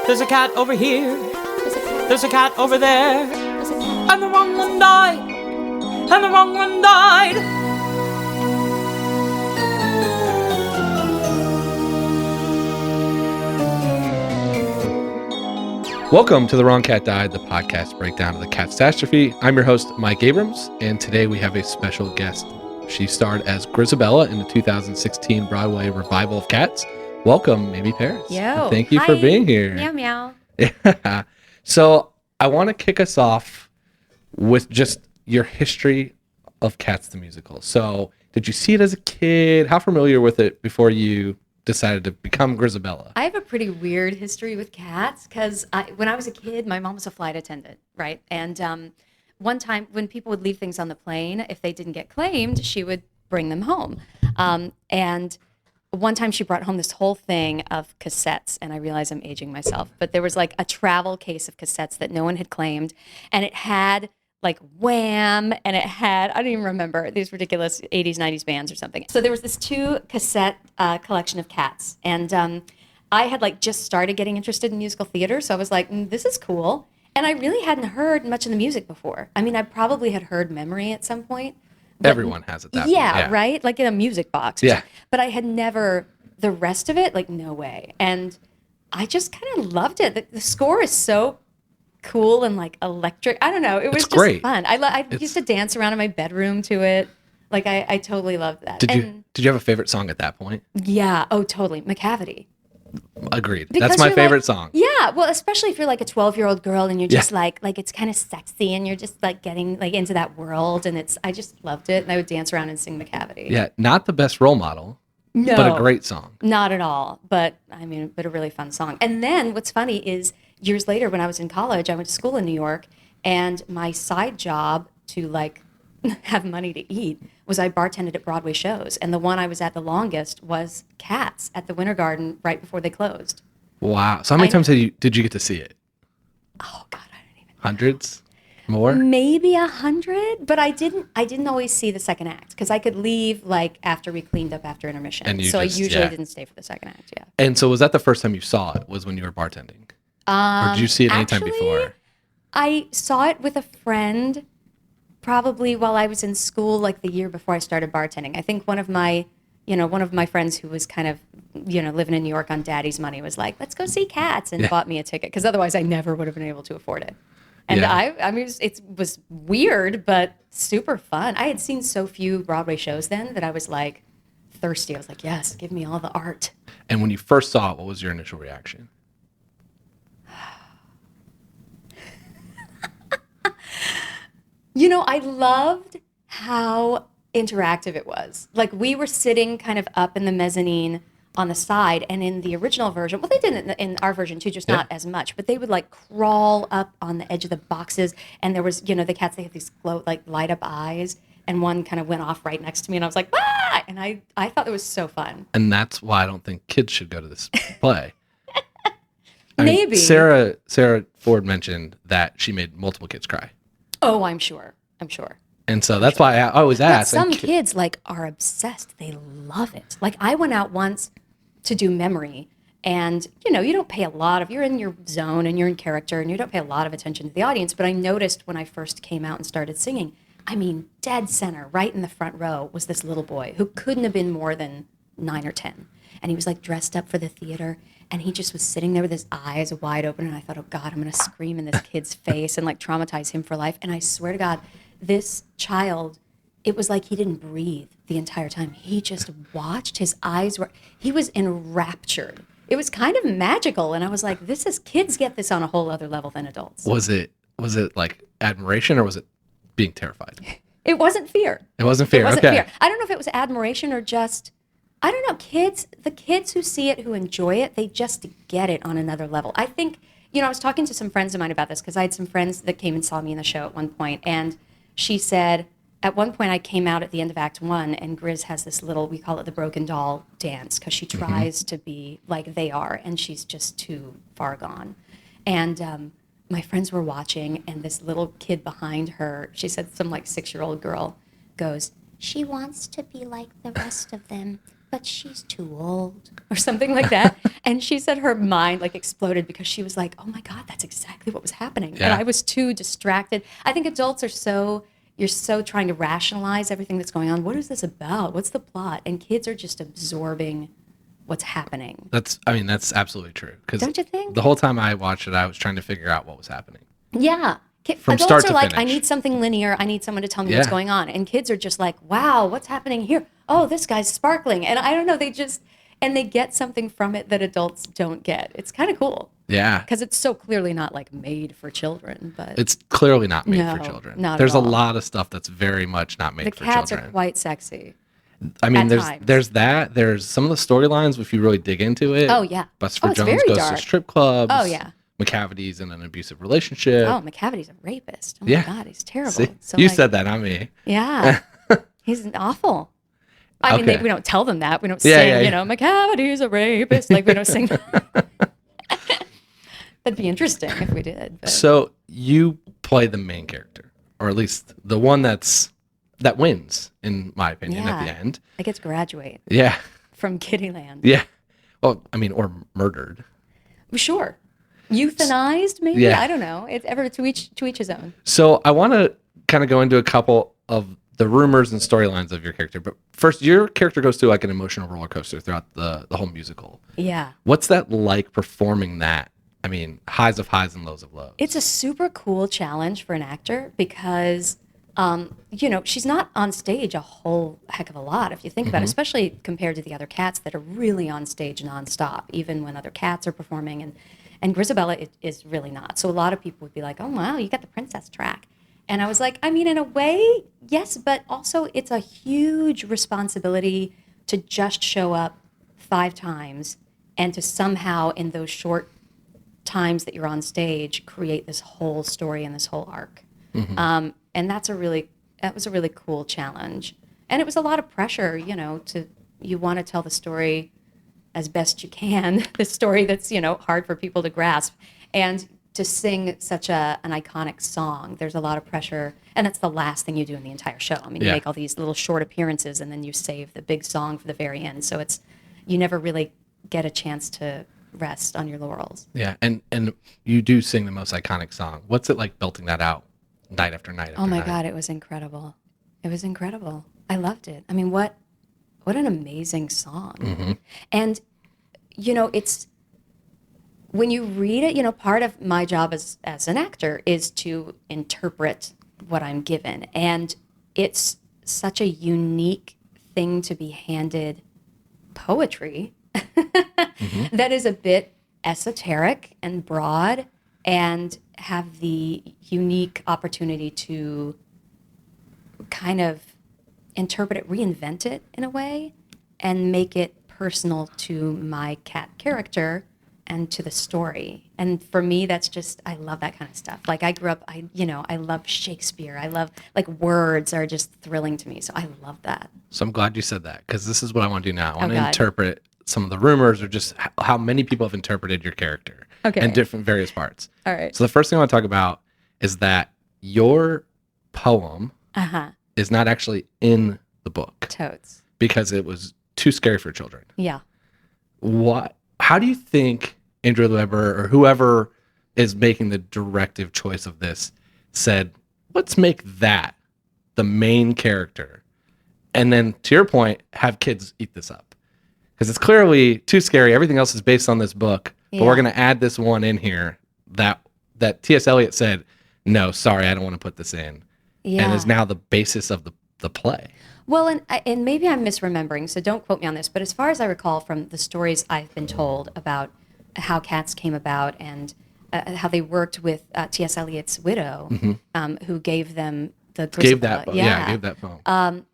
There's a cat over here. There's a cat over there. And the wrong one died. And the wrong one died. Welcome to The Wrong Cat Died, the podcast breakdown of the catastrophe. I'm your host, Mike Abrams, and today we have a special guest. She starred as Grizabella in the 2016 Broadway revival of Cats. Welcome, Mamie Parris. Yo, thank you for being here. Meow meow. Yeah. So I want to kick us off with just your history of Cats the musical. So did you see it as a kid? How familiar with it before you decided to become Grizabella? I have a pretty weird history with cats because when I was a kid, my mom was a flight attendant, right? And one time when people would leave things on the plane, if they didn't get claimed, she would bring them home. And one time she brought home this whole thing of cassettes, and I realize I'm aging myself, but there was like a travel case of cassettes that no one had claimed, and it had like Wham, and it had, I don't even remember, these ridiculous 80s, 90s bands or something. So there was this 2 cassette collection of Cats, and I had like just started getting interested in musical theater, so I was like, this is cool. And I really hadn't heard much of the music before. I mean, I probably had heard Memory at some point. Everyone has it that way. Yeah, right? Like in a music box. Yeah. But I had never, the rest of it, like no way. And I just kind of loved it. The score is so cool and like electric. I don't know. It was It's great. fun. I used to dance around in my bedroom to it. Like I totally loved that. Did you have a favorite song at that point? Yeah. Oh, totally. McCavity. Agreed. Because That's my you're favorite like, song. Yeah, well, especially if you're like a 12-year-old girl and you're just like it's kind of sexy and you're just like getting like into that world, and I just loved it, and I would dance around and sing McCavity. Yeah, not the best role model, No, but a great song. Not at all, but I mean, but a really fun song. And then what's funny is years later when I was in college, I went to school in New York, and my side job to like have money to eat was I bartended at Broadway shows, and the one I was at the longest was Cats at the Winter Garden right before they closed. Wow. So how many times did you get to see it? Oh God, I don't even. Hundreds? More? Maybe 100, but I didn't always see the second act because I could leave like after we cleaned up after intermission. And I usually didn't stay for the second act. Yeah. And so was that the first time you saw it? Was when you were bartending? Or did you see it anytime before? I saw it with a friend probably while I was in school, like the year before I started bartending. I think one of my friends who was kind of, living in New York on daddy's money was like, let's go see Cats, and bought me a ticket because otherwise I never would have been able to afford it. And I mean, it was weird, but super fun. I had seen so few Broadway shows then that I was like thirsty. I was like, yes, give me all the art. And when you first saw it, what was your initial reaction? I loved how interactive it was. Like we were sitting kind of up in the mezzanine on the side, and in the original version, well, they did it in our version too, just not as much, but they would like crawl up on the edge of the boxes, and there was, the cats, they have these light up eyes, and one kind of went off right next to me, and I was like, ah! And I thought it was so fun. And that's why I don't think kids should go to this play. Maybe. Sarah Ford mentioned that she made multiple kids cry. Oh, I'm sure. And so that's why I always ask. But some kids are obsessed. They love it. Like I went out once to do Memory, and you don't pay a lot of, you're in your zone and you're in character and you don't pay a lot of attention to the audience. But I noticed when I first came out and started singing, I mean, dead center, right in the front row was this little boy who couldn't have been more than 9 or 10. And he was like dressed up for the theater, and he just was sitting there with his eyes wide open. And I thought, oh God, I'm going to scream in this kid's face and like traumatize him for life. And I swear to God, this child, it was like he didn't breathe the entire time. He just watched. His eyes he was enraptured. It was kind of magical. And I was like, kids get this on a whole other level than adults. Was it like admiration, or was it being terrified? It wasn't fear. It wasn't fear. It wasn't okay. fear. I don't know if it was admiration or just, I don't know, the kids who see it, who enjoy it, they just get it on another level. I think, I was talking to some friends of mine about this because I had some friends that came and saw me in the show at one point, and she said, at one point I came out at the end of Act 1, and Grizz has this little, we call it the broken doll dance, because she tries to be like they are, and she's just too far gone. And my friends were watching, and this little kid behind her, she said some like 6-year-old girl goes, she wants to be like the rest of them, but she's too old or something like that. And she said her mind like exploded because she was like, oh my God, that's exactly what was happening. Yeah. And I was too distracted. I think adults are you're so trying to rationalize everything that's going on. What is this about? What's the plot? And kids are just absorbing what's happening. That's absolutely true. Don't you think? The whole time I watched it, I was trying to figure out what was happening. Yeah. From Adults start are to like, finish. I need something linear. I need someone to tell me what's going on. And kids are just like, wow, what's happening here? Oh, this guy's sparkling. And I don't know, they get something from it that adults don't get. It's kind of cool. Yeah. Because it's so clearly not like made for children. But It's clearly not made No, for children. not at There's a all. lot of stuff that's very much not made the for cats children. are quite sexy. I mean, at times. there's that. There's some of the storylines, if you really dig into it. Oh, yeah. Buster it's Jones very goes dark. to strip clubs. Oh, yeah. McCavity's in an abusive relationship. Oh, McCavity's a rapist. Oh, Yeah. my God, he's terrible. See? So, You like, said that, not me. Yeah. He's awful. I mean, Okay. we don't tell them that. We don't Yeah, sing, yeah, yeah. McCavity's a rapist. Like, we don't sing. That'd be interesting if we did. But. So you play the main character, or at least the one that wins, in my opinion, at the Yeah. end. I get to graduate Yeah. from Kittyland. Yeah. Well, I mean, or murdered. Sure. Euthanized, maybe? Yeah. I don't know. It's ever to each his own. So I want to kind of go into a couple of the rumors and storylines of your character. But first, your character goes through like an emotional roller coaster throughout the whole musical. Yeah. What's that like performing that? I mean, highs of highs and lows of lows. It's a super cool challenge for an actor because, she's not on stage a whole heck of a lot, if you think about it, especially compared to the other cats that are really on stage nonstop, even when other cats are performing. And Grizabella is really not. So a lot of people would be like, oh, wow, you got the princess track. And I was like, I mean, in a way, yes, but also it's a huge responsibility to just show up 5 times and to somehow in those short times that you're on stage create this whole story and this whole arc. And that was a really cool challenge. And it was a lot of pressure, you want to tell the story as best you can, the story that's, hard for people to grasp. And to sing such an iconic song, there's a lot of pressure. And that's the last thing you do in the entire show. I mean, you make all these little short appearances and then you save the big song for the very end. So you never really get a chance to rest on your laurels. Yeah, and you do sing the most iconic song. What's it like belting that out night after night after Oh my night? God, it was incredible. It was incredible. I loved it. I mean, what an amazing song. And, it's, when you read it, part of my job as an actor is to interpret what I'm given. And it's such a unique thing to be handed poetry that is a bit esoteric and broad and have the unique opportunity to kind of interpret it, reinvent it in a way, and make it personal to my cat character and to the story. And for me, that's just, I love that kind of stuff. Like I grew up, I love Shakespeare. I love, like, words are just thrilling to me. So I love that. So I'm glad you said that, because this is what I want to do now. I want to God. interpret some of the rumors, or just how many people have interpreted your character in different various parts. All right. So the first thing I want to talk about is that your poem is not actually in the book Totes. because it was too scary for children. Yeah. How do you think Andrew Weber or whoever is making the directive choice of this said, let's make that the main character, and then, to your point, have kids eat this up? Because it's clearly too scary. Everything else is based on this book, but we're going to add this one in here that T.S. Eliot said, no, sorry, I don't want to put this in. Yeah. And is now the basis of the play. Well, and maybe I'm misremembering, so don't quote me on this, but as far as I recall from the stories I've been told about how cats came about and how they worked with T.S. Eliot's widow, who gave them the Gave that Grizabella. poem.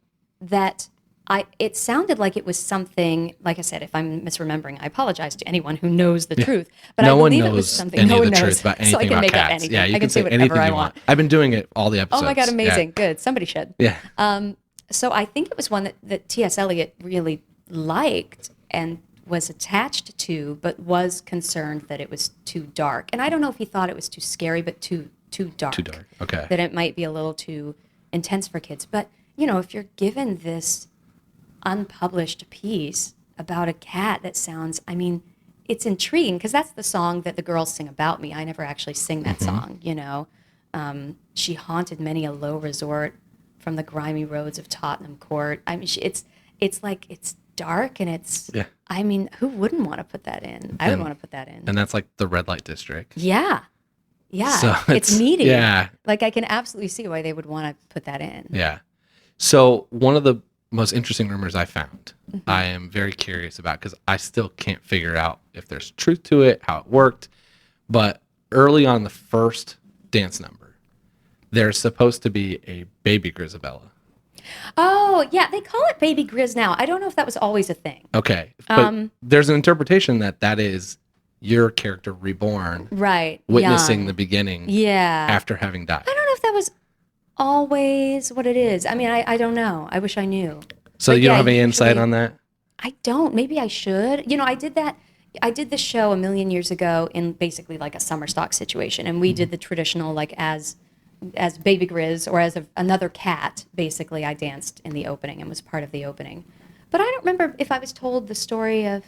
It sounded like it was something, like I said, if I'm misremembering, I apologize to anyone who knows the truth. But no I one believe it knows was something any no of one the knows. truth about anything So I can about make up cats. anything. Yeah, you I can say say whatever anything I you want. I've been doing it all the episodes. Oh my God, amazing. Yeah. Good. Somebody should. Yeah. So I think it was one that T.S. Eliot really liked and was attached to, but was concerned that it was too dark. And I don't know if he thought it was too scary, but too dark. Too dark. Okay. That it might be a little too intense for kids. But, if you're given this unpublished piece about a cat that sounds, I mean, it's intriguing because that's the song that the girls sing about me. I never actually sing that song, you know. She haunted many a low resort from the grimy roads of Tottenham Court. I mean, it's like, it's dark and it's, Yeah. I mean, who wouldn't want to put that in? I would want to put that in. And that's like the red light district. Yeah. Yeah. So it's meaty. Yeah. Like, I can absolutely see why they would want to put that in. Yeah. So one of the most interesting rumors I found, I am very curious about because I still can't figure out if there's truth to it, how it worked. But early on the first dance number, there's supposed to be a baby Grizabella. Oh, yeah. They call it Baby Grizz now. I don't know if that was always a thing. Okay. But there's an interpretation that is your character reborn, Right. witnessing young. the beginning Yeah. after having died. I don't know if that was always what it is. I mean, I don't know. I wish I knew. So But you don't yeah, have any insight usually- on that? I don't. Maybe I should. You know, I did that. I did the show a million years ago in basically like a summer stock situation, and we did the traditional like as Baby Grizz or as another cat. Basically, I danced in the opening and was part of the opening. But I don't remember if I was told the story of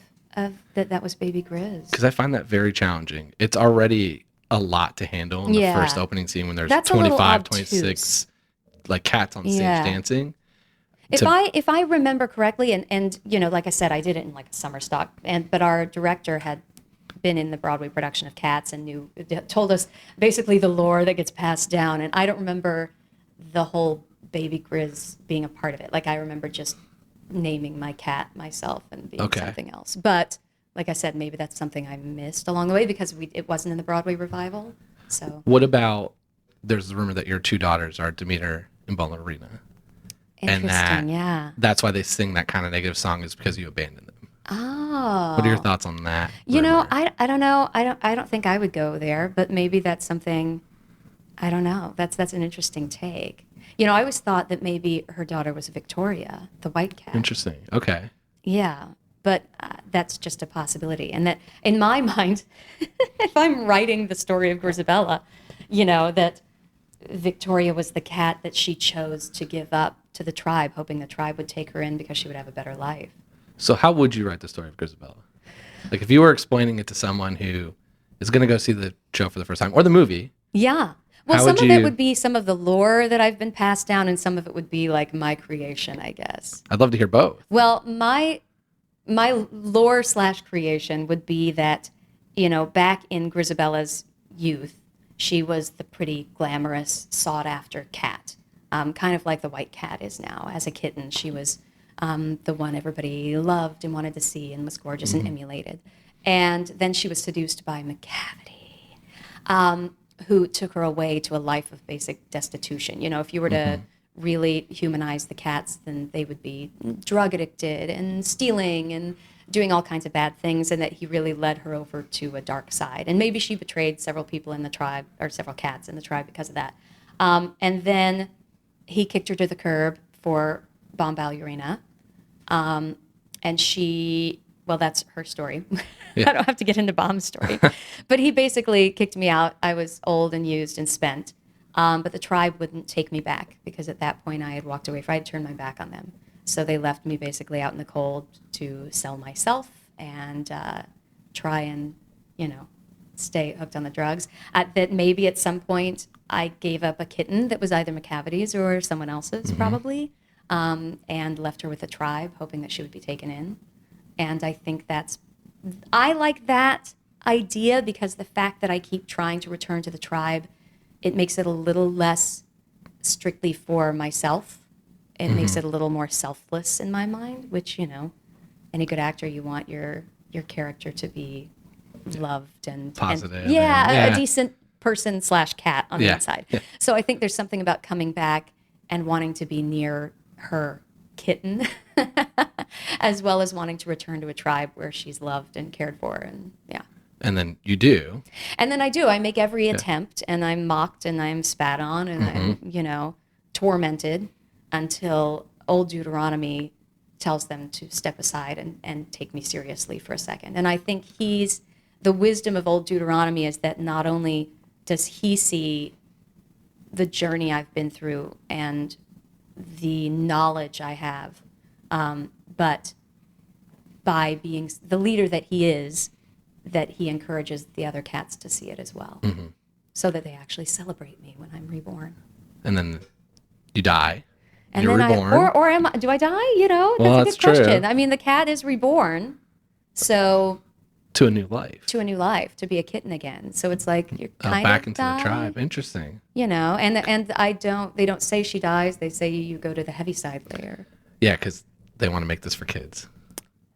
that was Baby Grizz. Because I find that very challenging. It's already a lot to handle in the Yeah. first opening scene when there's That's a little 25, obtuse. 26 like cats on stage Yeah. dancing. If I remember correctly, and you know, like I said, I did it in like a summer stock, but our director had been in the Broadway production of Cats and told us basically the lore that gets passed down, and I don't remember the whole Baby Grizz being a part of it. Like I remember just naming my cat myself and being something else. But like I said, maybe that's something I missed along the way because it wasn't in the Broadway revival. So What about, there's the rumor that your two daughters are Demeter and Ballerina. interesting, yeah. That's why they sing that kind of negative song is because you abandoned them. Oh. What are your thoughts on that? You know, rumor? I don't know. I don't think I would go there, but maybe that's something. I don't know. That's an interesting take. You know, I always thought that maybe her daughter was Victoria, the white cat. Interesting. Okay. Yeah, but that's just a possibility. And that, in my mind, if I'm writing the story of Grizabella, you know, that Victoria was the cat that she chose to give up to the tribe, hoping the tribe would take her in because she would have a better life. So how would you write the story of Grizabella? Like if you were explaining it to someone who is going to go see the show for the first time or the movie. Yeah. Well, How some would of it you- would be some of the lore that I've been passed down, and some of it would be like my creation, I guess. I'd love to hear both. Well, my lore / creation would be that, you know, back in Grizabella's youth, she was the pretty glamorous, sought after cat, kind of like the white cat is now. As a kitten, she was the one everybody loved and wanted to see and was gorgeous and emulated. And then she was seduced by McCavity, who took her away to a life of basic destitution. You know, if you were to really humanize the cats, then they would be drug addicted and stealing and doing all kinds of bad things, and that he really led her over to a dark side. And maybe she betrayed several people in the tribe, or several cats in the tribe because of that. And then he kicked her to the curb for Bomb Ballerina. And she, well, that's her story. I don't have to get into Bomb's story. But he basically kicked me out. I was old and used and spent. But the tribe wouldn't take me back because at that point I had walked away. I had turned my back on them. So they left me basically out in the cold to sell myself and try and, you know, stay hooked on the drugs. That maybe at some point I gave up a kitten that was either McCavity's or someone else's probably, and left her with the tribe, hoping that she would be taken in. And I think I like that idea because the fact that I keep trying to return to the tribe, it makes it a little less strictly for myself. It makes it a little more selfless in my mind, which, you know, any good actor, you want your character to be loved and Positive. and, yeah, and- a decent person / cat on the inside. Yeah. So I think there's something about coming back and wanting to be near her kitten, as well as wanting to return to a tribe where she's loved and cared for, and yeah. And then you do. And then I do. I make every attempt, and I'm mocked, and I'm spat on, and I'm, you know, tormented until old Deuteronomy tells them to step aside and take me seriously for a second. And I think the wisdom of old Deuteronomy is that not only does he see the journey I've been through and the knowledge I have, but by being the leader that he is, that he encourages the other cats to see it as well, so that they actually celebrate me when I'm reborn. And then you die. And You're then reborn. do I die? You know, Well, that's that's a good question. true. I mean, the cat is reborn, so To a new life. to a new life, to be a kitten again. So it's like you're kind Back of into die, the tribe. Interesting. you know. And they don't say she dies. They say you go to the Heaviside layer. Yeah, because they want to make this for kids.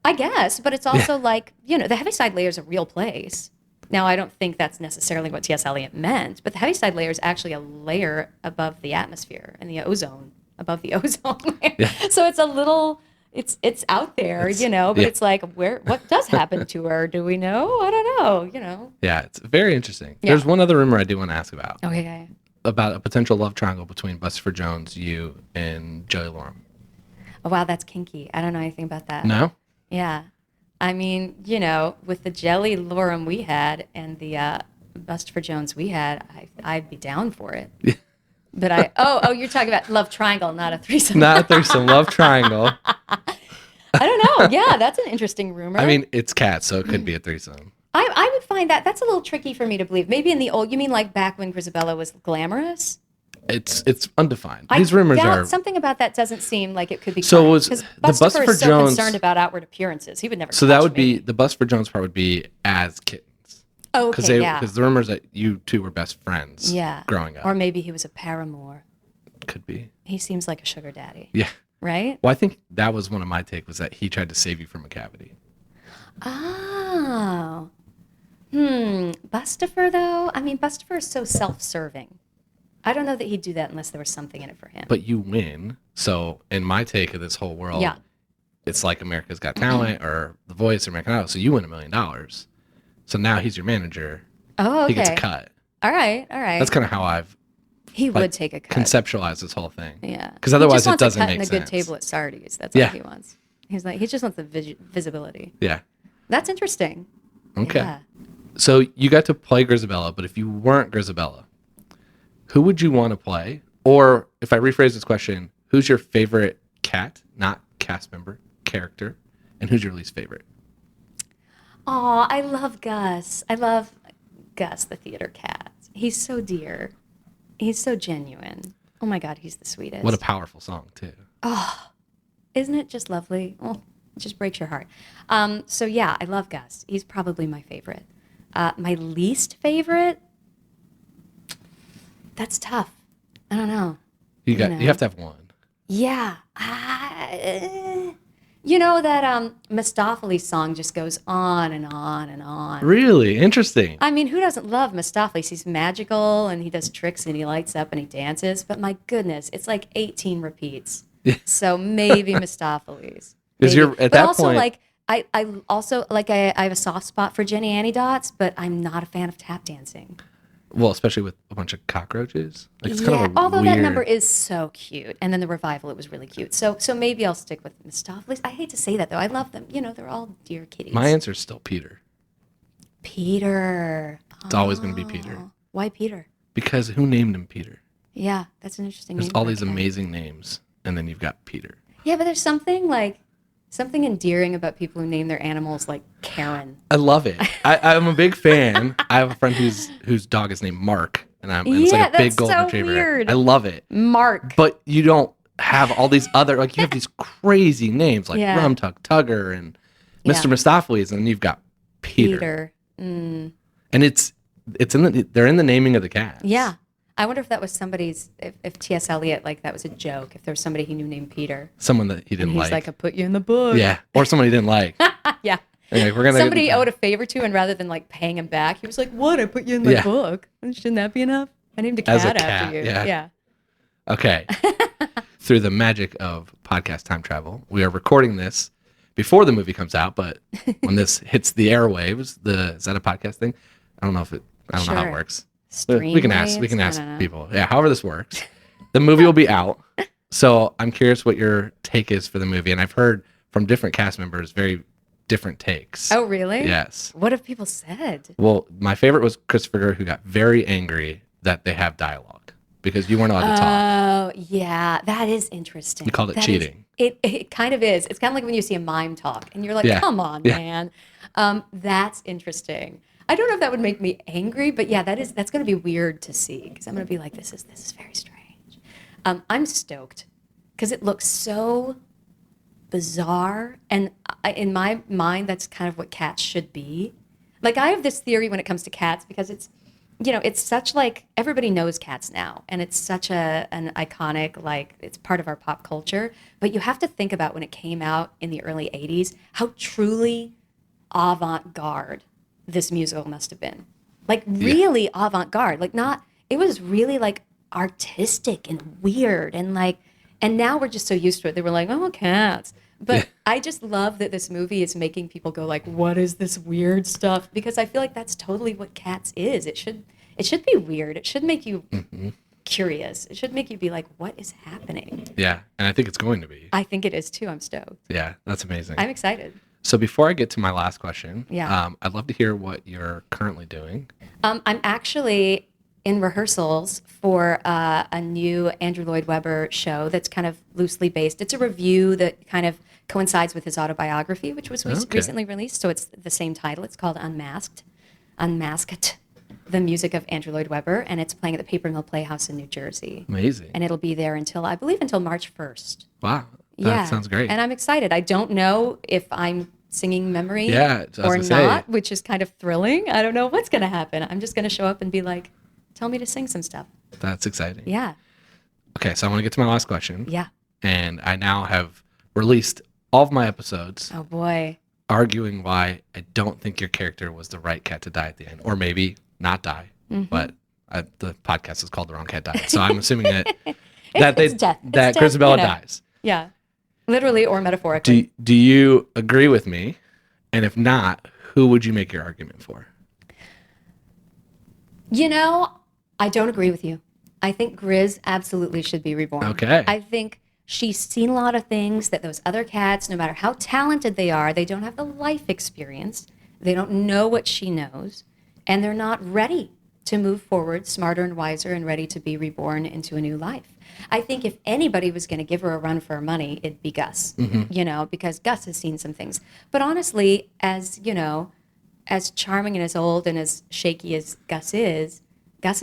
I guess, but it's also like, you know, the Heaviside layer is a real place. Now, I don't think that's necessarily what T.S. Eliot meant, but the Heaviside layer is actually a layer above the atmosphere and the ozone, above the ozone layer. Yeah. So it's a little, it's out there, you know, but yeah. it's like, what does happen to her? Do we know? I don't know, you know. Yeah, it's very interesting. Yeah. There's one other rumor I do want to ask about. Okay. About a potential love triangle between Buster Jones, you, and Joey Lorem. Oh, wow, that's kinky. I don't know anything about that. No? Yeah. I mean, you know, with the Jelly Lorem we had and the Buster Jones we had, I'd be down for it. Yeah. But you're talking about love triangle, not a threesome. Not a threesome, love triangle. I don't know. Yeah, that's an interesting rumor. I mean, it's cats, so it could be a threesome. I would find that's a little tricky for me to believe. Maybe in the old, you mean like back when Grizabella was glamorous? It's undefined. These rumors are something about that doesn't seem like it could be. So correct, was 'cause the Buster Buster is so Jones concerned about outward appearances. He would never. So that touch would me. be the Buster Jones part would be as kittens. Oh, okay, yeah. Because the rumors that you two were best friends. Yeah. Growing up. Or maybe he was a paramour. Could be. He seems like a sugar daddy. Yeah. Right? Well, I think that was one of my take was that he tried to save you from a cavity. Oh. Bustifer, though? I mean, Bustifer is so self-serving. I don't know that he'd do that unless there was something in it for him. But you win. So in my take of this whole world, Yeah. it's like America's Got Talent or The Voice or American Idol. So you win $1 million. So now he's your manager. Oh, okay. He gets a cut. All right. That's kind of how I've He would take a cut. conceptualized this whole thing. Yeah. Because otherwise he it just doesn't wants a cut make and sense. a good table at Sardi's. That's Yeah. all he wants. He's like, he just wants the visibility. Yeah. That's interesting. Okay. Yeah. So you got to play Grizabella, but if you weren't Grizabella, who would you want to play? Or if I rephrase this question, who's your favorite cat, not cast member, character, and who's your least favorite? Oh, I love Gus. I love Gus, the theater cat. He's so dear. He's so genuine. Oh my God, he's the sweetest. What a powerful song, too. Isn't it just lovely? Oh, it just breaks your heart. So yeah, I love Gus. He's probably my favorite. My least favorite? That's tough. I don't know. You have to have one. Yeah. You know that Mistopheles song just goes on and on and on. Really? Interesting. I mean, who doesn't love Mistopheles? He's magical and he does tricks and he lights up and he dances. But my goodness, it's like 18 repeats. Yeah. So maybe Mistopheles. Because you're at that also, point. like, I also like I have a soft spot for Jenny Annie-Dots, but I'm not a fan of tap dancing. Well, especially with a bunch of cockroaches. Like it's kind of a although weird... that number is so cute, and then the revival, it was really cute. So maybe I'll stick with Mistopheles. I hate to say that though. I love them. You know, they're all dear kitties. My answer is still Peter. Peter. It's always going to be Peter. Why Peter? Because who named him Peter? Yeah, that's an interesting There's name all for a these cat. amazing names, and then you've got Peter. Yeah, but there's something endearing about people who name their animals like Karen. I love it. I'm a big fan. I have a friend whose dog is named Mark, and it's like a big that's golden so retriever. weird. I love it. Mark. But you don't have all these other, like you have these crazy names like Yeah. Rum Tuck Tugger and Mr. Yeah. Mistopheles, and then you've got Peter. Mm. And they're in the naming of the cats. Yeah. I wonder if that was somebody's, if T.S. Eliot, like that was a joke, if there was somebody he knew named Peter. Someone that he And didn't he's like. like, I put you in the book. Yeah. Or someone he didn't like. Yeah. And like, we're gonna Somebody owed a favor to, and rather than like paying him back, he was like, what? I put you in my Yeah. book. Shouldn't that be enough? I named a As cat a cat, after you. yeah. Yeah. Okay. Through the magic of podcast time travel, we are recording this before the movie comes out, but when this hits the airwaves, is that a podcast thing? I don't know know how Sure. it works. Stream We can ask waves? I ask don't know. people. Yeah, however this works. The movie will be out. So I'm curious what your take is for the movie. And I've heard from different cast members very different takes. Oh, really? Yes. What have people said? Well, my favorite was Christopher, who got very angry that they have dialogue. because you weren't allowed to talk. Oh, yeah, that is interesting. You called it That is- cheating. it kind of is. It's kind of like when you see a mime talk and you're like, Yeah. come on, Yeah. man. That's interesting. I don't know if that would make me angry, but yeah, that's going to be weird to see because I'm going to be like, this is very strange. I'm stoked because it looks so bizarre, and in my mind, that's kind of what cats should be. Like I have this theory when it comes to cats because it's, it's such like everybody knows cats now, and it's such an iconic, like it's part of our pop culture. But you have to think about when it came out in the early '80s, how truly avant-garde this musical must have been. Like really avant-garde. Like it was really like artistic and weird and like, and now we're just so used to it. They were like, oh, cats. But I just love that this movie is making people go like, what is this weird stuff? Because I feel like that's totally what Cats is. It should be weird. It should make you curious. It should make you be like, what is happening? Yeah, and I think it's going to be. I think it is too. I'm stoked. Yeah, that's amazing. I'm excited. So before I get to my last question, Yeah. I'd love to hear what you're currently doing. I'm actually in rehearsals for a new Andrew Lloyd Webber show that's kind of loosely based. It's a review that kind of coincides with his autobiography, which was recently released. So it's the same title. It's called Unmasked, the music of Andrew Lloyd Webber, and it's playing at the Paper Mill Playhouse in New Jersey. Amazing. And it'll be there until March 1st. Wow, that sounds great. And I'm excited. I don't know if I'm singing memory or not, which is kind of thrilling. I don't know what's going to happen. I'm just going to show up and be like, tell me to sing some stuff. That's exciting. Yeah. Okay, so I want to get to my last question. Yeah. And I now have released all of my episodes Oh, boy. arguing why I don't think your character was the right cat to die at the end, or maybe not die. But the podcast is called The Wrong Cat Died, so I'm assuming that It's death. that It's death, Grizabella dies. Yeah. Literally or metaphorically. Do you agree with me? And if not, who would you make your argument for? I don't agree with you. I think Grizz absolutely should be reborn. Okay. I think she's seen a lot of things that those other cats, no matter how talented they are, they don't have the life experience. They don't know what she knows, and they're not ready to move forward smarter and wiser and ready to be reborn into a new life. I think if anybody was going to give her a run for her money, it'd be Gus, because Gus has seen some things. But honestly, as charming and as old and as shaky as Gus has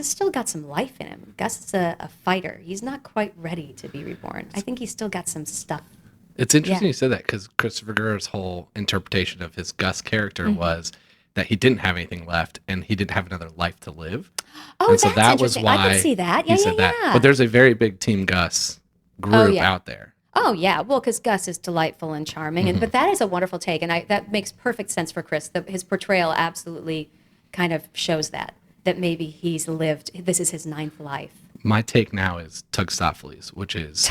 still got some life in him. Gus is a fighter. He's not quite ready to be reborn. I think he's still got some stuff. It's interesting you said that because Christopher Guerrero's whole interpretation of his Gus character was that he didn't have anything left and he didn't have another life to live. Oh, and so that's that was interesting. why I can see that. Yeah, he said that. yeah. But there's a very big Team Gus group out there. Oh, yeah. Well, because Gus is delightful and charming. But that is a wonderful take. And that makes perfect sense for Chris. His portrayal absolutely kind of shows that maybe he's lived, this is his 9th life. My take now is Tugstopheles, which is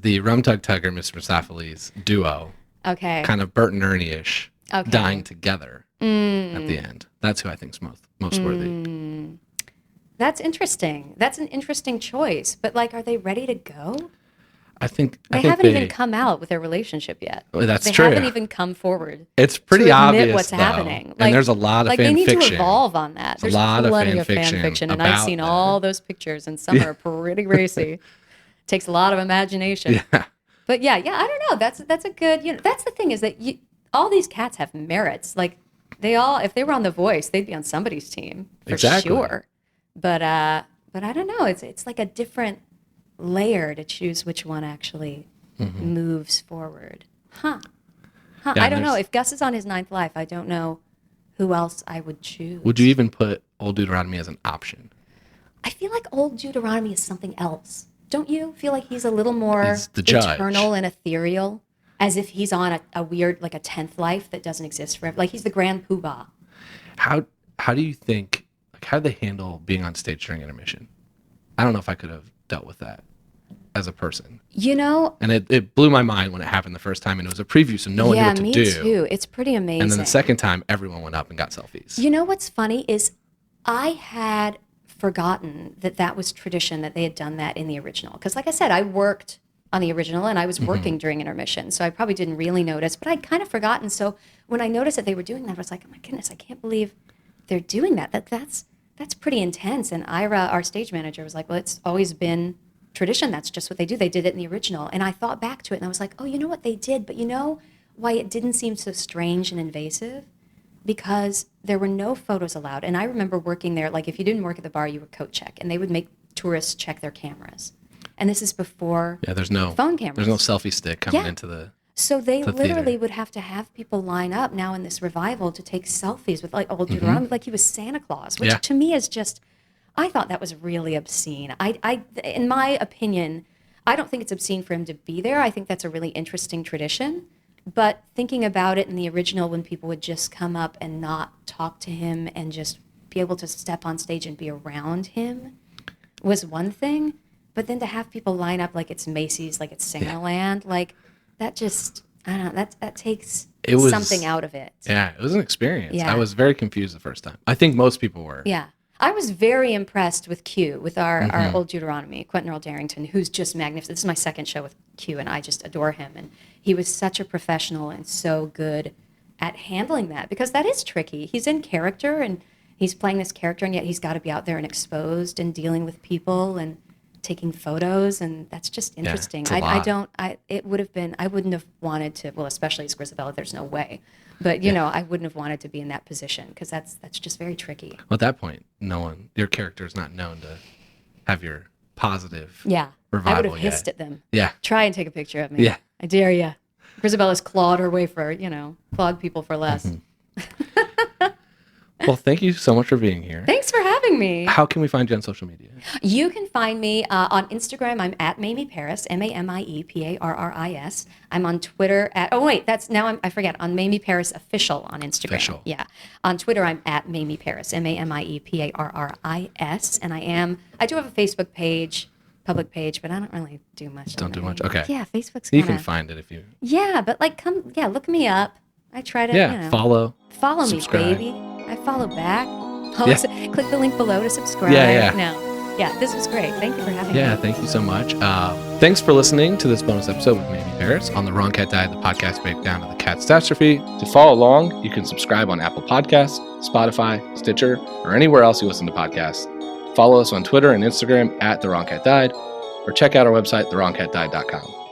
the Rum Tug Tugger, Mr. Mistopheles duo. Okay. Kind of Bert and Ernie-ish, Okay. dying together at the end. That's who I think's most worthy. That's interesting. That's an interesting choice. But are they ready to go? I think They haven't even come out with their relationship yet. Well, that's they true. They haven't even come forward. It's pretty to admit obvious what's though. happening. And there's a lot of fan they need fiction. to evolve on that. There's a lot of plenty fan fan fiction, and I've about seen that. all those pictures, and some are pretty racy. Takes a lot of imagination. Yeah. But yeah, I don't know. That's a good. That's the thing is that all these cats have merits. Like they all, if they were on The Voice, they'd be on somebody's team for sure. But I don't know. It's like a different layer to choose which one actually moves forward. Yeah, I don't know. If Gus is on his 9th life, I don't know who else I would choose. Would you even put Old Deuteronomy as an option? I feel like Old Deuteronomy is something else. Don't you feel like he's a little more He's the judge. eternal and ethereal? As if he's on a weird, like a 10th life that doesn't exist forever. Like he's the grand poobah. How do you think, how do they handle being on stage during intermission? I don't know if I could have dealt with that as a person. And it blew my mind when it happened the first time, and it was a preview, so no one knew what to do. Yeah, me too. It's pretty amazing. And then the second time, everyone went up and got selfies. You know what's funny is I had forgotten that was tradition, that they had done that in the original. Because like I said, I worked on the original, and I was working during intermission, so I probably didn't really notice, but I'd kind of forgotten. So when I noticed that they were doing that, I was like, oh my goodness, I can't believe they're doing that. that's pretty intense. And Ira, our stage manager, was like, well, it's always been tradition. That's just what they do. They did it in the original. And I thought back to it and I was like, oh, you know what they did? But you know why it didn't seem so strange and invasive? Because there were no photos allowed. And I remember working there, like if you didn't work at the bar, you were coat check. And they would make tourists check their cameras. And this is before there's no phone cameras. There's no selfie stick coming into the So they literally theater. would have to have people line up now in this revival to take selfies with like old Deuteronomy, like he was Santa Claus, which to me is just, I thought that was really obscene. In my opinion, I don't think it's obscene for him to be there. I think that's a really interesting tradition. But thinking about it in the original, when people would just come up and not talk to him and just be able to step on stage and be around him was one thing. But then to have people line up like it's Macy's, like it's Singerland, like that just, I don't know, that takes something out of it. Yeah, it was an experience. Yeah. I was very confused the first time. I think most people were. Yeah. I was very impressed with Q, with our old Deuteronomy, Quentin Earl Darrington, who's just magnificent. This is my second show with Q, and I just adore him. And he was such a professional and so good at handling that, because that is tricky. He's in character, and he's playing this character, and yet he's got to be out there and exposed and dealing with people and taking photos, and that's just interesting. It's a lot. I wouldn't have wanted to, well, especially as Grizabella, there's no way. But, you know, I wouldn't have wanted to be in that position, because that's just very tricky. Well, at that point, your character is not known to have your positive revival. I would have hissed at them. Yeah. Try and take a picture of me. Yeah. I dare you. Grizabella's clawed her way for, clawed people for less. Well, thank you so much for being here. Thanks for having me. How can we find you on social media? You can find me on Instagram. I'm at Mamie Parris, MamieParris. I'm on Twitter at, I forget, on Mamie Parris Official on Instagram. Official. Yeah. On Twitter, I'm at Mamie Parris, MamieParris. And I do have a Facebook page, public page, but I don't really do much. Don't do much? Okay. Yeah, Facebook's You can find it if you... Yeah, but look me up. I try to, follow me, subscribe. baby. I follow back. Click the link below to subscribe. This was great. Thank you for having me. Yeah, thank you so much. Thanks for listening to this bonus episode with Mamie Parris on The Wrong Cat Died, the podcast breakdown of the catastrophe. To follow along, you can subscribe on Apple Podcasts, Spotify, Stitcher, or anywhere else you listen to podcasts. Follow us on Twitter and Instagram at The Wrong Cat Died, or check out our website, thewrongcatdied.com.